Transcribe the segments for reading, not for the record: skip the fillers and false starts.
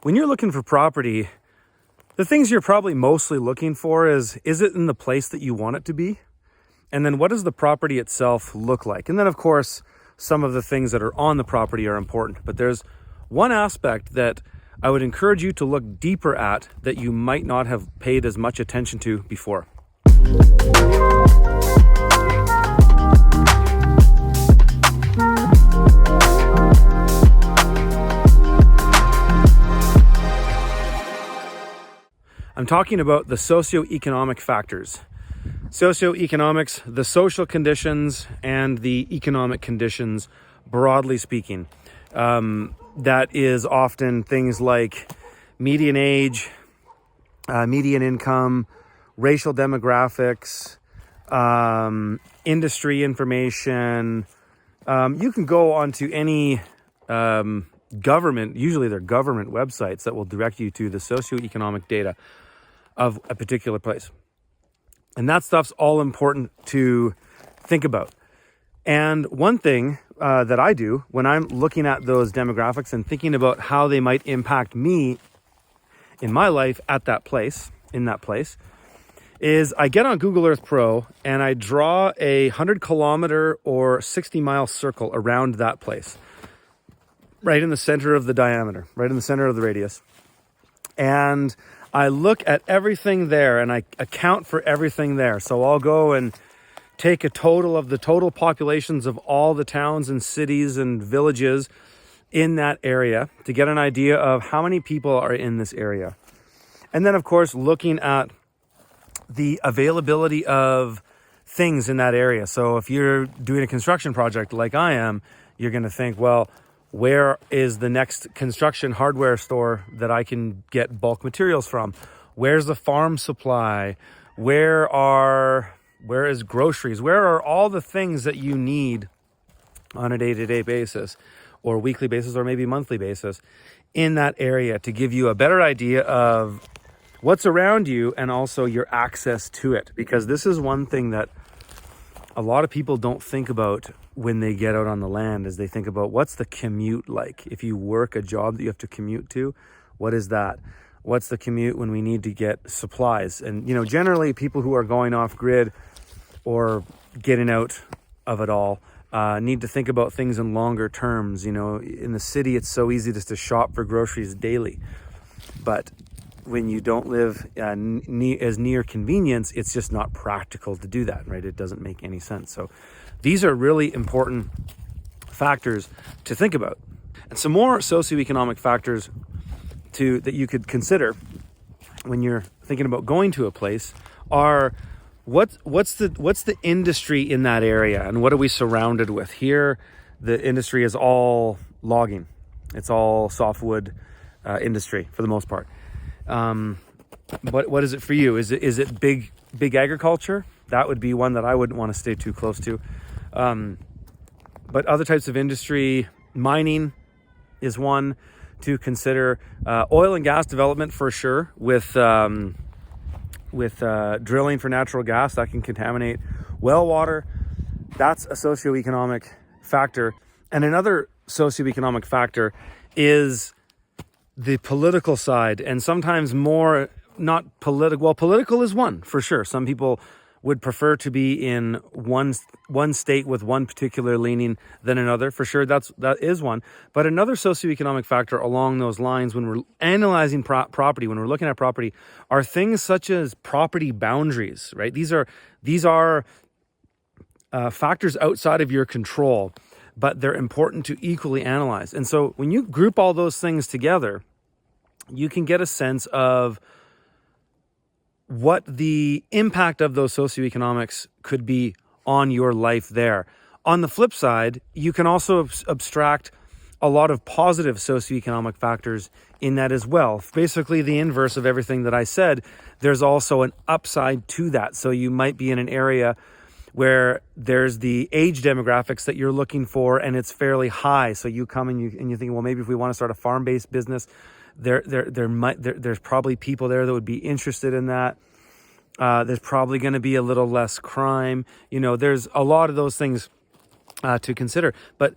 when you're looking for property, the things you're probably mostly looking for is it in the place that you want it to be? And then what does the property itself look like? And then, of course, some of the things that are on the property are important. But there's one aspect that I would encourage you to look deeper at that you might not have paid as much attention to before. I'm talking about the socioeconomic factors. Socioeconomics, the social conditions and the economic conditions, broadly speaking. That is often things like median age, median income, racial demographics, industry information. You can go onto any government, usually they're government websites that will direct you to the socioeconomic data of a particular place. And that stuff's all important to think about. And one thing that I do when I'm looking at those demographics and thinking about how they might impact me in my life at that place, is I get on Google Earth Pro and I draw a 100-kilometer or 60-mile circle around that place, right in the center of the diameter, right in the center of the radius. And I look at everything there and I account for everything there. So I'll go and take a total of the total populations of all the towns and cities and villages in that area to get an idea of how many people are in this area. And then, of course, looking at the availability of things in that area. So if you're doing a construction project like I am, you're going to think, well, where is the next construction hardware store that I can get bulk materials from? Where's the farm supply? Where is groceries? Where are all the things that you need on a day-to-day basis or weekly basis or maybe monthly basis in that area to give you a better idea of what's around you and also your access to it? Because this is one thing that a lot of people don't think about when they get out on the land, is they think about what's the commute like. If you work a job that you have to commute to, what is that? What's the commute when we need to get supplies? And, generally people who are going off grid or getting out of it all need to think about things in longer terms. In the city, it's so easy just to shop for groceries daily. But when you don't live as near convenience, it's just not practical to do that, right? It doesn't make any sense. So these are really important factors to think about. And some more socioeconomic factors that you could consider when you're thinking about going to a place are what's the industry in that area and what are we surrounded with? Here, the industry is all logging. It's all softwood industry for the most part. But what is it for you? Is it big agriculture? That would be one that I wouldn't want to stay too close to. But other types of industry, mining is one to consider. Oil and gas development for sure, with drilling for natural gas that can contaminate well water. That's a socioeconomic factor. And another socioeconomic factor is the political side, and sometimes more not political. Well, political is one for sure. Some people would prefer to be in one state with one particular leaning than another. For sure, that is one. But another socioeconomic factor along those lines when we're analyzing property, when we're looking at property, are things such as property boundaries, right? These are factors outside of your control, but they're important to equally analyze. And so when you group all those things together, you can get a sense of what the impact of those socioeconomics could be on your life there. On the flip side, you can also abstract a lot of positive socioeconomic factors in that as well. Basically, the inverse of everything that I said, there's also an upside to that. So you might be in an area where there's the age demographics that you're looking for and it's fairly high. So you come and you think, well, maybe if we want to start a farm-based business, there's probably people there that would be interested in that. There's probably going to be a little less crime. There's a lot of those things to consider. But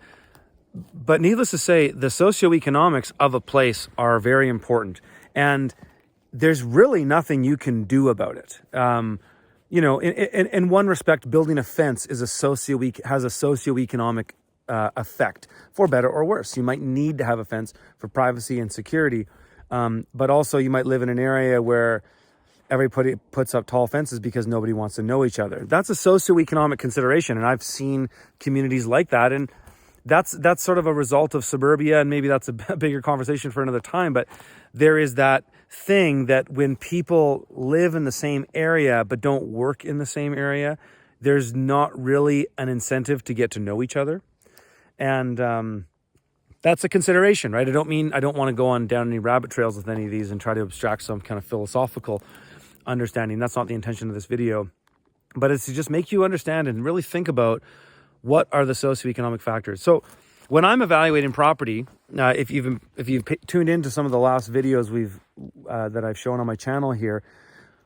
But needless to say, the socioeconomics of a place are very important. And there's really nothing you can do about it. In one respect, building a fence has a socioeconomic effect, for better or worse. You might need to have a fence for privacy and security, but also you might live in an area where everybody puts up tall fences because nobody wants to know each other. That's a socioeconomic consideration, and I've seen communities like that, and that's sort of a result of suburbia, and maybe that's a bigger conversation for another time, but there is that thing that when people live in the same area but don't work in the same area, there's not really an incentive to get to know each other. And that's a consideration, right? I don't want to go down any rabbit trails with any of these and try to abstract some kind of philosophical understanding. That's not the intention of this video, but it's to just make you understand and really think about what are the socioeconomic factors. So when I'm evaluating property, if you've tuned into some of the last videos that I've shown on my channel here,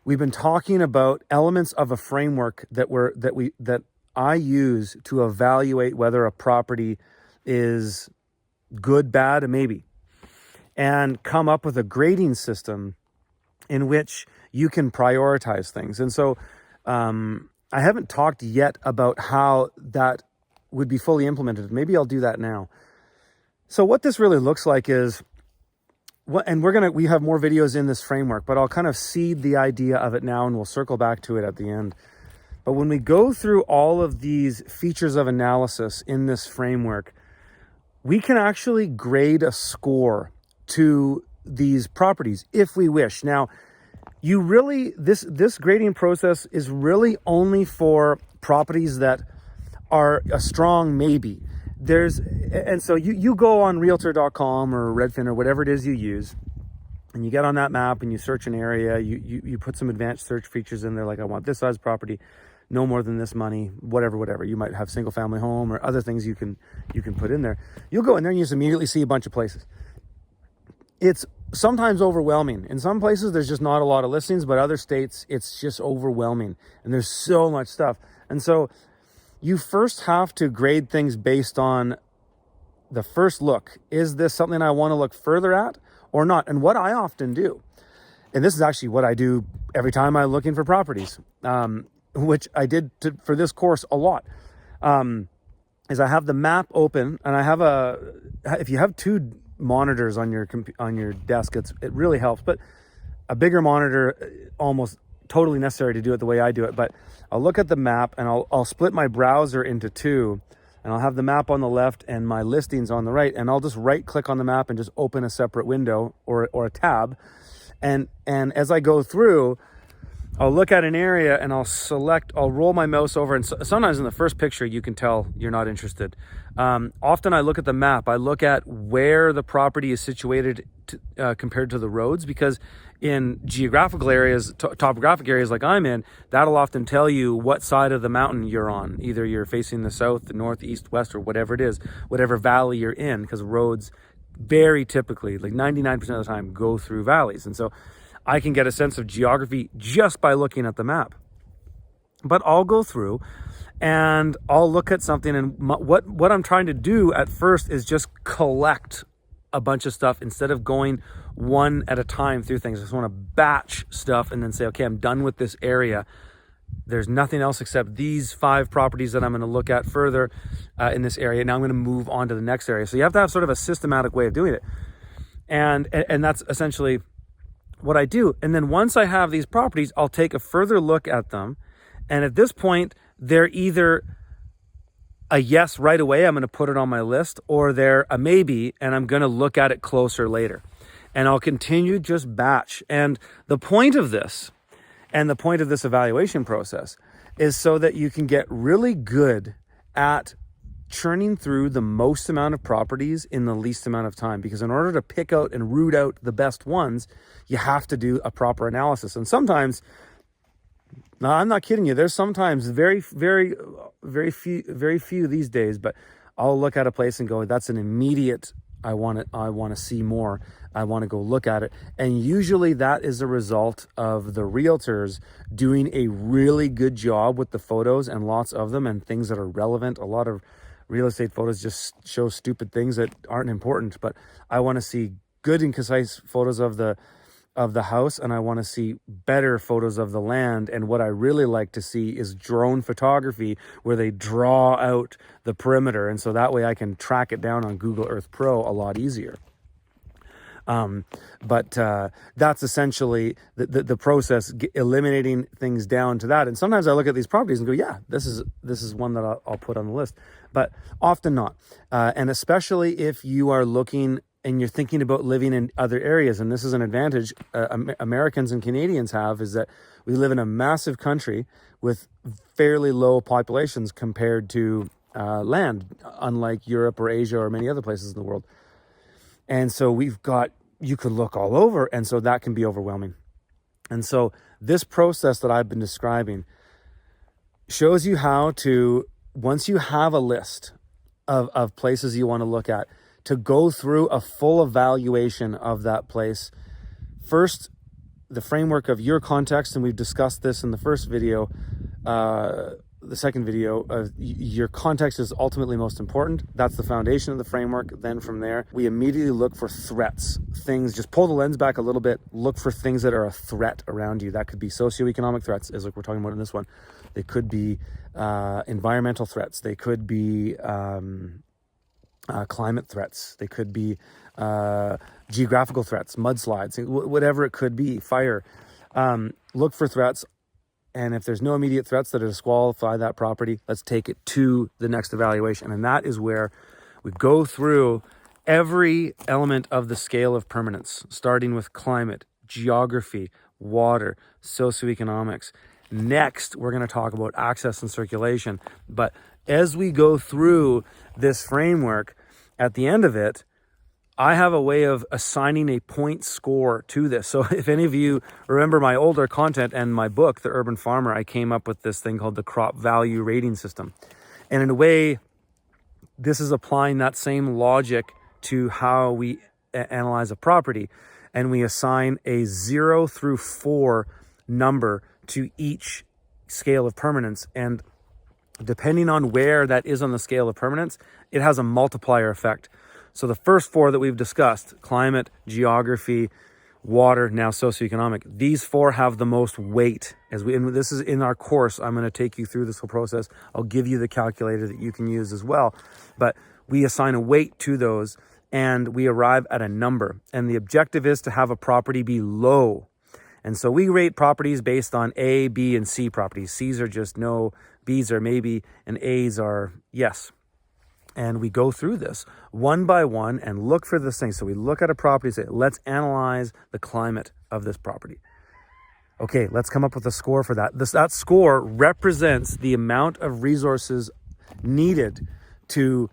we've been talking about elements of a framework that I use to evaluate whether a property is good, bad, and maybe, and come up with a grading system in which you can prioritize things. And so I haven't talked yet about how that would be fully implemented. Maybe I'll do that now. So what this really looks like is, and we have more videos in this framework, but I'll kind of seed the idea of it now and we'll circle back to it at the end. But when we go through all of these features of analysis in this framework, we can actually grade a score to these properties if we wish. Now, this grading process is really only for properties that are a strong maybe. And so you go on realtor.com or Redfin or whatever it is you use, and you get on that map and you search an area, you put some advanced search features in there, like I want this size property, no more than this money, whatever. You might have single family home or other things you can put in there. You'll go in there and you just immediately see a bunch of places. It's sometimes overwhelming. In some places, there's just not a lot of listings, but other states, it's just overwhelming. And there's so much stuff. And so you first have to grade things based on the first look. Is this something I want to look further at or not? And what I often do, and this is actually what I do every time I'm looking for properties, which I did for this course a lot, is I have the map open, and if you have two monitors on your desk, it really helps. But a bigger monitor, almost totally necessary to do it the way I do it. But I'll look at the map and I'll split my browser into two, and I'll have the map on the left and my listings on the right, and I'll just right click on the map and just open a separate window or a tab. And as I go through, I'll look at an area and I'll roll my mouse over, and sometimes in the first picture you can tell you're not interested. Often I look at the map, I look at where the property is situated compared to the roads, because in geographical areas, topographic areas like I'm in, that'll often tell you what side of the mountain you're on. Either you're facing the south, the north, east, west, or whatever it is, whatever valley you're in, because roads very typically, like 99% of the time, go through valleys. And so I can get a sense of geography just by looking at the map. But I'll go through and I'll look at something, and what I'm trying to do at first is just collect a bunch of stuff instead of going one at a time through things. I just want to batch stuff and then say, okay, I'm done with this area. There's nothing else except these 5 properties that I'm going to look at further in this area. Now I'm going to move on to the next area. So you have to have sort of a systematic way of doing it. And that's essentially what I do. And then once I have these properties, I'll take a further look at them. And at this point, they're either a yes right away, I'm going to put it on my list, or they're a maybe, and I'm going to look at it closer later. And I'll continue just batch. And the point of this, and the point of this evaluation process, is so that you can get really good at churning through the most amount of properties in the least amount of time. Because in order to pick out and root out the best ones, you have to do a proper analysis. And sometimes, no, I'm not kidding you, there's sometimes very few these days, but I'll look at a place and go, that's an immediate, I want to see more. I want to go look at it. And usually that is a result of the realtors doing a really good job with the photos, and lots of them, and things that are relevant, a lot of real estate photos just show stupid things that aren't important, but I want to see good and concise photos of the house, and I want to see better photos of the land. And what I really like to see is drone photography where they draw out the perimeter, and so that way I can track it down on Google Earth Pro a lot easier. But that's essentially the process, eliminating things down to that. And sometimes I look at these properties and go, yeah, this is one that I'll put on the list, but often not. And especially if you are looking and you're thinking about living in other areas. And this is an advantage Americans and Canadians have, is that we live in a massive country with fairly low populations compared to land, unlike Europe or Asia or many other places in the world. And so you could look all over, and so that can be overwhelming. And so this process that I've been describing shows you how to, once you have a list of places you want to look at, to go through a full evaluation of that place. First, the framework of your context, and we've discussed this in the first video, the second video, your context is ultimately most important. That's the foundation of the framework. Then from there, we immediately look for threats, things, just pull the lens back a little bit, look for things that are a threat around you. That could be socioeconomic threats, as like we're talking about in this one. They could be environmental threats. They could be climate threats. They could be geographical threats, mudslides, whatever it could be, fire. Look for threats. And if there's no immediate threats that disqualify that property, let's take it to the next evaluation. And that is where we go through every element of the scale of permanence, starting with climate, geography, water, socioeconomics. Next, we're going to talk about access and circulation. But as we go through this framework, at the end of it, I have a way of assigning a point score to this. So if any of you remember my older content and my book, The Urban Farmer, I came up with this thing called the crop value rating system. And in a way, this is applying that same logic to how we analyze a property. And we assign a 0 through 4 number to each scale of permanence. And depending on where that is on the scale of permanence, it has a multiplier effect. So the first 4 that we've discussed, climate, geography, water, now socioeconomic, these 4 have the most weight. And this is in our course. I'm going to take you through this whole process. I'll give you the calculator that you can use as well. But we assign a weight to those and we arrive at a number. And the objective is to have a property be low. And so we rate properties based on A, B, and C properties. C's are just no, B's are maybe, and A's are yes. And we go through this one by one and look for this thing. So we look at a property and say, let's analyze the climate of this property. Okay, let's come up with a score for that. That score represents the amount of resources needed to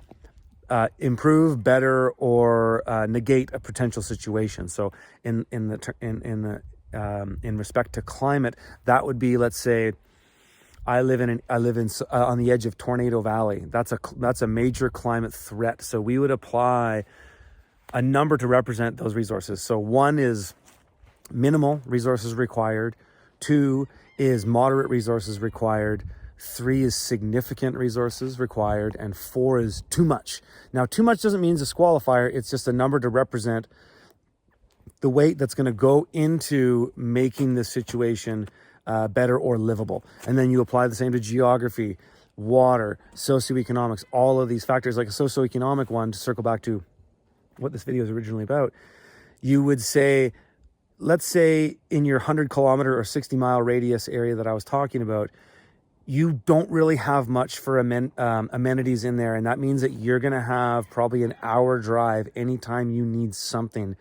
improve, better, or negate a potential situation. So in respect to climate, that would be, let's say, I live on the edge of Tornado Valley. That's a major climate threat. So we would apply a number to represent those resources. So 1 is minimal resources required. 2 is moderate resources required. 3 is significant resources required. And 4 is too much. Now, too much doesn't mean disqualifier. It's just a number to represent the weight that's going to go into making the situation better or livable. And then you apply the same to geography, water, socioeconomics, all of these factors. Like a socioeconomic one, to circle back to what this video is originally about, you would say, let's say in your 100-kilometer or 60-mile radius area that I was talking about, you don't really have much for amenities in there. And that means that you're going to have probably an hour drive anytime you need something.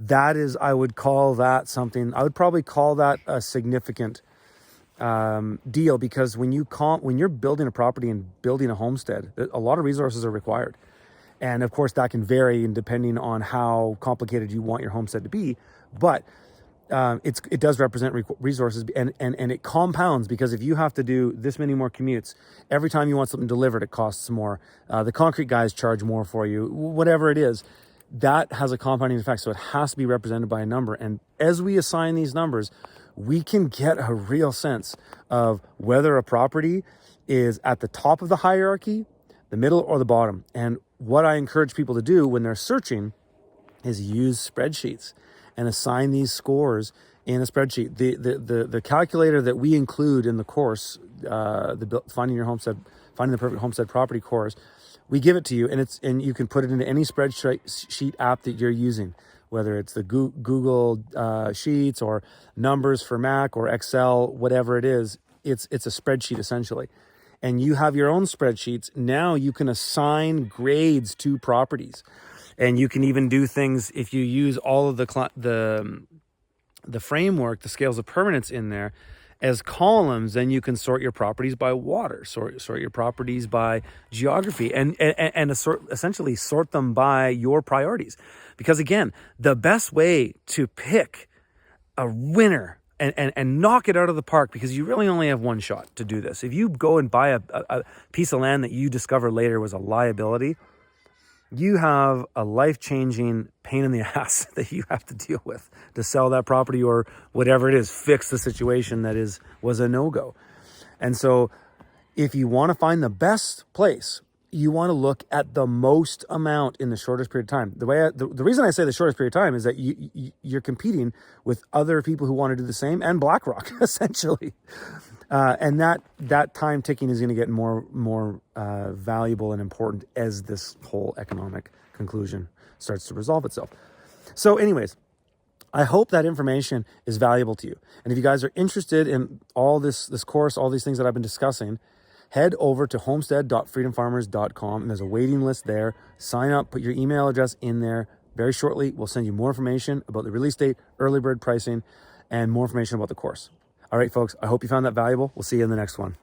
That is, I would probably call that a significant deal, because when you're building a property and building a homestead, a lot of resources are required. And of course that can vary depending on how complicated you want your homestead to be, but it does represent resources, and it compounds, because if you have to do this many more commutes, every time you want something delivered, it costs more. The concrete guys charge more for you, whatever it is. That has a compounding effect, so it has to be represented by a number. And as we assign these numbers, we can get a real sense of whether a property is at the top of the hierarchy, the middle or the bottom. And what I encourage people to do when they're searching is use spreadsheets and assign these scores in a spreadsheet. The calculator that we include in the course, finding the perfect homestead property course, we give it to you, and you can put it into any spreadsheet app that you're using, whether it's the Google Sheets or Numbers for Mac or Excel, whatever it is. It's a spreadsheet essentially. And you have your own spreadsheets. Now you can assign grades to properties. And you can even do things if you use all of the framework, the scales of permanence in there as columns. Then you can sort your properties by water, sort your properties by geography, and essentially sort them by your priorities. Because again, the best way to pick a winner and knock it out of the park, because you really only have one shot to do this. If you go and buy a piece of land that you discover later was a liability, you have a life-changing pain in the ass that you have to deal with to sell that property or whatever it is, fix the situation that was a no-go. And so if you want to find the best place, you want to look at the most amount in the shortest period of time. The reason I say the shortest period of time is that you're competing with other people who want to do the same, and BlackRock, essentially. And that time ticking is going to get more valuable and important as this whole economic conclusion starts to resolve itself. So anyways, I hope that information is valuable to you. And if you guys are interested in all this course, all these things that I've been discussing, head over to homestead.freedomfarmers.com, and there's a waiting list there. Sign up, put your email address in there. Very shortly, we'll send you more information about the release date, early bird pricing, and more information about the course. All right, folks, I hope you found that valuable. We'll see you in the next one.